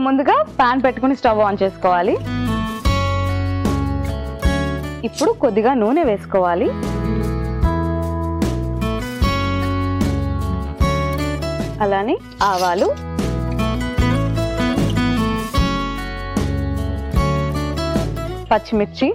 ముందుగా పాన్ పెట్టుకుని stove on చేసుకోవాలి. ఇప్పుడు కొద్దిగా నూనె వేసుకోవాలి. అలానే ఆవాలు, పచ్చిమిర్చి,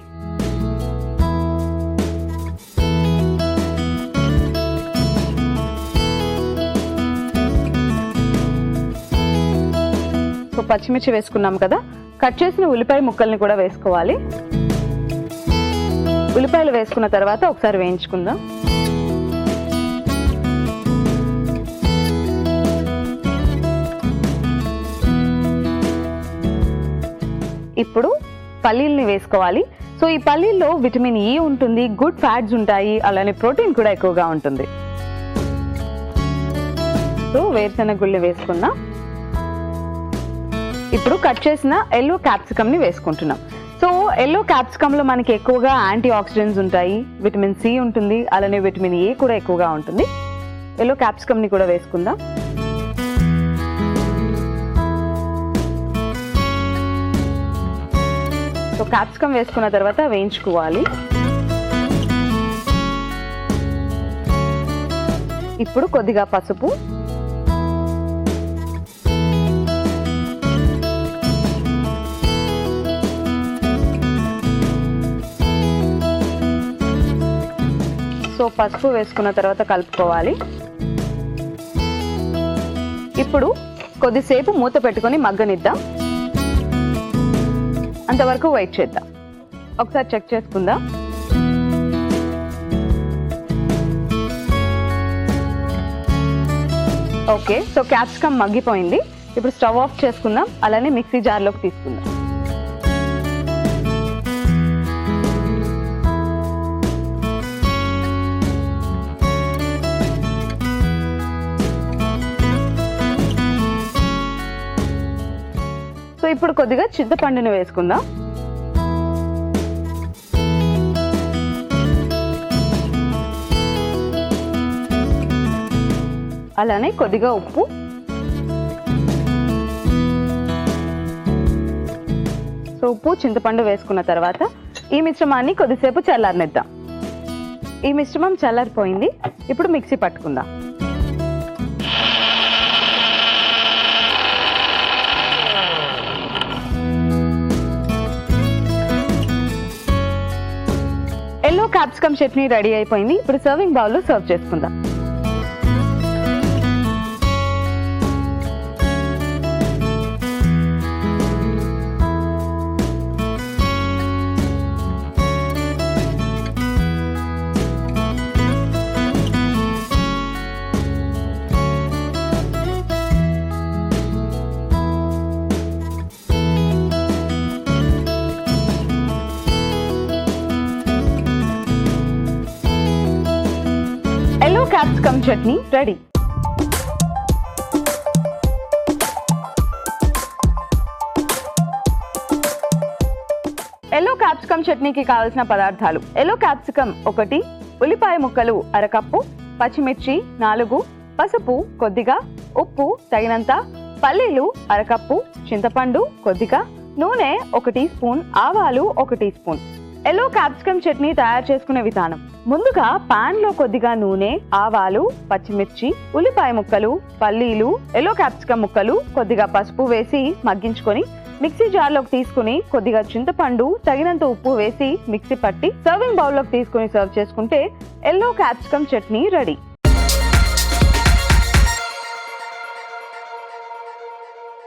పచ్చిమిర్చి వేసుకున్నాం కదా, కట్ చేసిన ఉల్లిపాయ ముక్కల్ని కూడా వేసుకోవాలి. ఉల్లిపాయలు వేసుకున్న తర్వాత ఒకసారి వేయించుకుందాం. ఇప్పుడు పల్లీల్ని వేసుకోవాలి. సో ఈ పల్లీల్లో విటమిన్ E ఉంటుంది, గుడ్ ఫ్యాట్స్ ఉంటాయి, అలానే ప్రోటీన్ కూడా ఎక్కువగా ఉంటుంది. సో వేరుశెనగ గుళ్ళు వేసుకుందాం. ఇప్పుడు కట్ చేసిన ఎల్లో క్యాప్సికమ్ ని వేసుకుంటున్నాం. సో ఎల్లో క్యాప్సికమ్ లో మనకి ఎక్కువగా యాంటీ ఆక్సిడెంట్స్ ఉంటాయి, విటమిన్ C ఉంటుంది, అలానే విటమిన్ A కూడా ఎక్కువగా ఉంటుంది. ఎల్లో క్యాప్సికమ్ ని కూడా వేసుకుందాం. సో క్యాప్సికమ్ వేసుకున్న తర్వాత వేయించుకోవాలి. ఇప్పుడు కొద్దిగా పసుపు, సో పసుపు వేసుకున్న తర్వాత కలుపుకోవాలి. ఇప్పుడు కొద్దిసేపు మూత పెట్టుకొని మగ్గనిద్దాం. అంతవరకు వెయిట్ చేద్దాం. ఒకసారి చెక్ చేసుకుందాం. ఓకే, సో క్యాప్సికమ్ మగ్గిపోయింది. ఇప్పుడు స్టవ్ ఆఫ్ చేసుకుందాం, అలానే మిక్సీ జార్లోకి తీసుకుందాం. సో ఇప్పుడు కొద్దిగా చింతపండుని వేసుకుందాం. అలానే కొద్దిగా ఉప్పు, సో ఉప్పు చింతపండు వేసుకున్న తర్వాత ఈ మిశ్రమాన్ని కొద్దిసేపు చల్లారనిద్దాం. ఈ మిశ్రమం చల్లారిపోయింది. ఇప్పుడు మిక్సీ పట్టుకుందాం. ఎల్లో క్యాప్సికమ్ చట్నీ రెడీ అయిపోయింది. ఇప్పుడు సర్వింగ్ బౌల్లో సర్వ్ చేసుకుందాం. Yellow capsicum chutney ready. Yellow capsicum చట్నీకి కావాల్సిన పదార్థాలు: ఎల్లో క్యాప్సికమ్ 1, ఉల్లిపాయ ముక్కలు 1/2 కప్పు, పచ్చిమిర్చి 4, పసుపు కొద్దిగా, ఉప్పు తగినంత, పల్లీలు 1/2 కప్పు, చింతపండు కొద్దిగా, నూనె 1 టీ స్పూన్, ఆవాలు 1 teaspoon. Yellow capsicum chutney తయారు చేసుకునే విధానం: ముందుగా పాన్ లో కొద్దిగా నూనె, ఆవాలు, పచ్చిమిర్చి, ఉల్లిపాయ ముక్కలు, పల్లీలు, ఎల్లో క్యాప్సికమ్ ముక్కలు, కొద్దిగా పసుపు వేసి మగ్గించుకొని మిక్సీ జార్లోకి తీసుకుని కొద్దిగా చింతపండు, తగినంత ఉప్పు వేసి మిక్సీ పట్టి సర్వింగ్ బౌల్లోకి తీసుకుని సర్వ్ చేసుకుంటే ఎల్లో క్యాప్సికమ్ చట్నీ రెడీ.